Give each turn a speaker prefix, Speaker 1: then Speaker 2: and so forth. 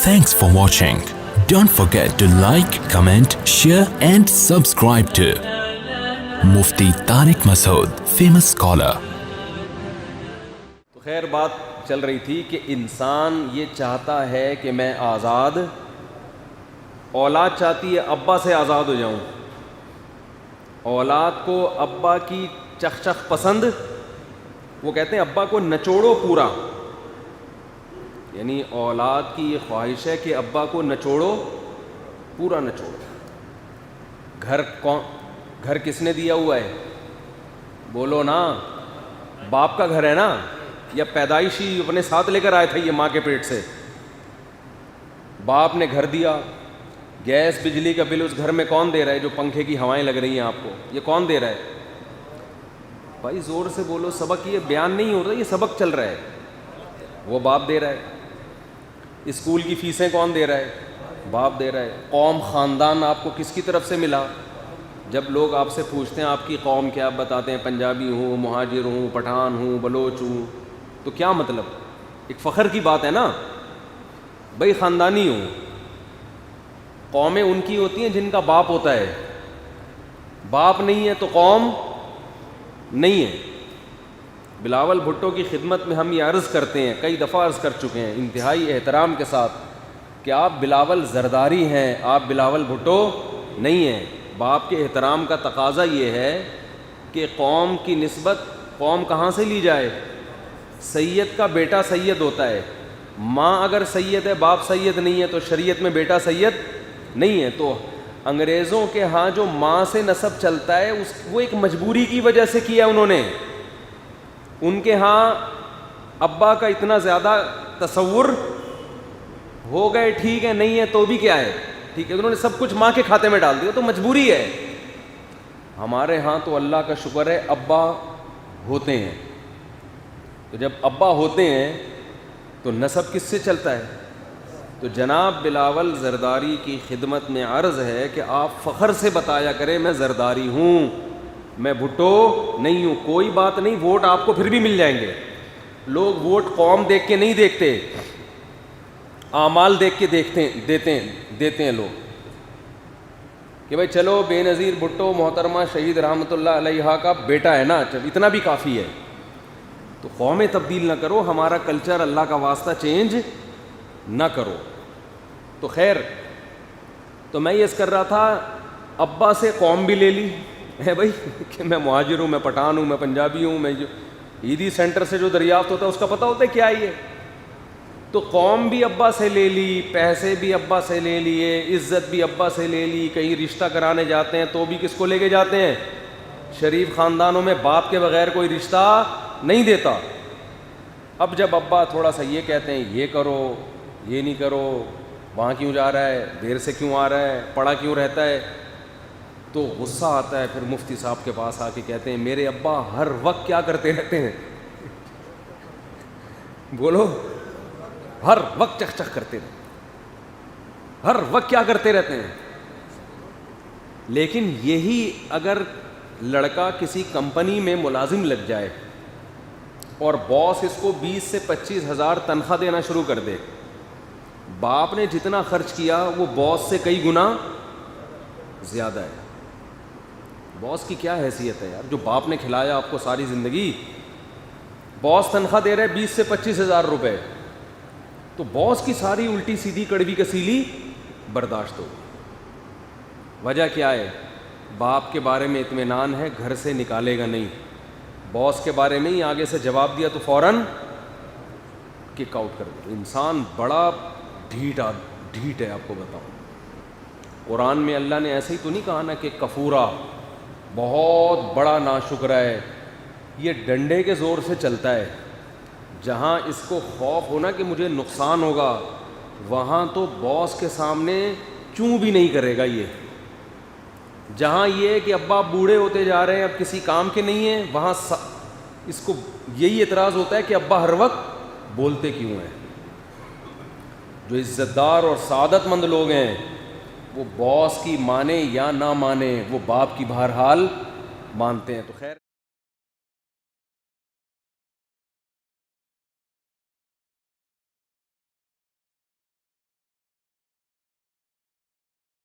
Speaker 1: Thanks for watching. Don't forget to like, comment, share and subscribe to Mufti Tariq Masood, famous scholar.
Speaker 2: تو خیر بات چل رہی تھی کہ انسان یہ چاہتا ہے کہ میں آزاد، اولاد چاہتی ہے ابا سے آزاد ہو جاؤں، اولاد کو ابا کی چخ چخ پسند، وہ کہتے ہیں ابا کو نچوڑو پورا، یعنی اولاد کی یہ خواہش ہے کہ ابا کو نچوڑو پورا نچوڑو۔ گھر کس نے دیا ہوا ہے؟ بولو نا، باپ کا گھر ہے نا، یا پیدائشی اپنے ساتھ لے کر آیا تھا یہ ماں کے پیٹ سے؟ باپ نے گھر دیا، گیس بجلی کا بل اس گھر میں کون دے رہا ہے؟ جو پنکھے کی ہوائیں لگ رہی ہیں آپ کو، یہ کون دے رہا ہے؟ بھائی زور سے بولو، سبق یہ بیان نہیں ہو رہا، یہ سبق چل رہا ہے، وہ باپ دے رہا ہے۔ اسکول کی فیسیں کون دے رہا ہے؟ باپ دے رہا ہے۔ قوم خاندان آپ کو کس کی طرف سے ملا؟ جب لوگ آپ سے پوچھتے ہیں آپ کی قوم کیا، آپ بتاتے ہیں پنجابی ہوں، مہاجر ہوں، پٹھان ہوں، بلوچ ہوں، تو کیا مطلب؟ ایک فخر کی بات ہے نا، بھائی خاندانی ہوں۔ قومیں ان کی ہوتی ہیں جن کا باپ ہوتا ہے، باپ نہیں ہے تو قوم نہیں ہے۔ بلاول بھٹو کی خدمت میں ہم یہ عرض کرتے ہیں، کئی دفعہ عرض کر چکے ہیں انتہائی احترام کے ساتھ، کہ آپ بلاول زرداری ہیں، آپ بلاول بھٹو نہیں ہیں۔ باپ کے احترام کا تقاضا یہ ہے کہ قوم کی نسبت قوم کہاں سے لی جائے؟ سید کا بیٹا سید ہوتا ہے، ماں اگر سید ہے باپ سید نہیں ہے تو شریعت میں بیٹا سید نہیں ہے۔ تو انگریزوں کے ہاں جو ماں سے نسب چلتا ہے وہ ایک مجبوری کی وجہ سے کیا انہوں نے۔ ان کے ہاں ابا کا اتنا زیادہ تصور ہو گئے، ٹھیک ہے، نہیں ہے تو بھی کیا ہے، ٹھیک ہے، انہوں نے سب کچھ ماں کے کھاتے میں ڈال دیا، تو مجبوری ہے۔ ہمارے ہاں تو اللہ کا شکر ہے ابا ہوتے ہیں، تو جب ابا ہوتے ہیں تو نسب کس سے چلتا ہے؟ تو جناب بلاول زرداری کی خدمت میں عرض ہے کہ آپ فخر سے بتایا کریں میں زرداری ہوں، میں بھٹو نہیں ہوں۔ کوئی بات نہیں، ووٹ آپ کو پھر بھی مل جائیں گے۔ لوگ ووٹ قوم دیکھ کے نہیں دیکھتے، اعمال دیکھ کے دیتے ہیں لوگ، کہ بھائی چلو بے نظیر بھٹو محترمہ شہید رحمۃ اللہ علیہا کا بیٹا ہے نا، اتنا بھی کافی ہے۔ تو قومیں تبدیل نہ کرو، ہمارا کلچر اللہ کا واسطہ چینج نہ کرو۔ تو خیر، تو میں یہ کر رہا تھا، ابا سے قوم بھی لے لی ہے بھائی، کہ میں مہاجر ہوں، میں پٹھان ہوں، میں پنجابی ہوں، میں جو عیدی سینٹر سے جو دریافت ہوتا ہے اس کا پتہ ہوتا ہے کیا ہی ہے۔ تو قوم بھی ابا سے لے لی، پیسے بھی ابا سے لے لیے، عزت بھی ابا سے لے لی، کہیں رشتہ کرانے جاتے ہیں تو بھی کس کو لے کے جاتے ہیں؟ شریف خاندانوں میں باپ کے بغیر کوئی رشتہ نہیں دیتا۔ اب جب ابا تھوڑا سا یہ کہتے ہیں یہ کرو، یہ نہیں کرو، وہاں کیوں جا رہا ہے، دیر سے کیوں آ رہا ہے، پڑا کیوں رہتا ہے، تو غصہ آتا ہے۔ پھر مفتی صاحب کے پاس آ کے کہتے ہیں میرے ابا ہر وقت کیا کرتے رہتے ہیں؟ بولو، ہر وقت چخ چخ کرتے رہتے، ہر وقت کیا کرتے رہتے ہیں۔ لیکن یہی اگر لڑکا کسی کمپنی میں ملازم لگ جائے اور باس اس کو 20 سے 25 ہزار تنخواہ دینا شروع کر دے، باپ نے جتنا خرچ کیا وہ باس سے کئی گنا زیادہ ہے۔ باس کی کیا حیثیت ہے یار، جو باپ نے کھلایا آپ کو ساری زندگی، باس تنخواہ دے رہے 20 سے 25 ہزار روپے، تو باس کی ساری الٹی سیدھی کڑوی کسیلی برداشت ہو۔ وجہ کیا ہے؟ باپ کے بارے میں اطمینان ہے، گھر سے نکالے گا نہیں۔ باس کے بارے میں ہی آگے سے جواب دیا تو فوراً کک آؤٹ کر دو۔ انسان بڑا ڈھیٹ ہے، آپ کو بتاؤں، قرآن میں اللہ نے ایسے ہی تو نہیں کہا نا کہ کفورا بہت بڑا ناشکرہ ہے، یہ ڈنڈے کے زور سے چلتا ہے۔ جہاں اس کو خوف ہونا کہ مجھے نقصان ہوگا، وہاں تو باس کے سامنے چوں بھی نہیں کرے گا یہ۔ جہاں یہ ہے کہ ابا بوڑھے ہوتے جا رہے ہیں، اب کسی کام کے نہیں ہیں، وہاں اس کو یہی اعتراض ہوتا ہے کہ ابا ہر وقت بولتے کیوں ہیں۔ جو عزت دار اور سعادت مند لوگ ہیں وہ باس کی مانے یا نہ مانے، وہ باپ کی بہرحال مانتے ہیں۔ تو خیر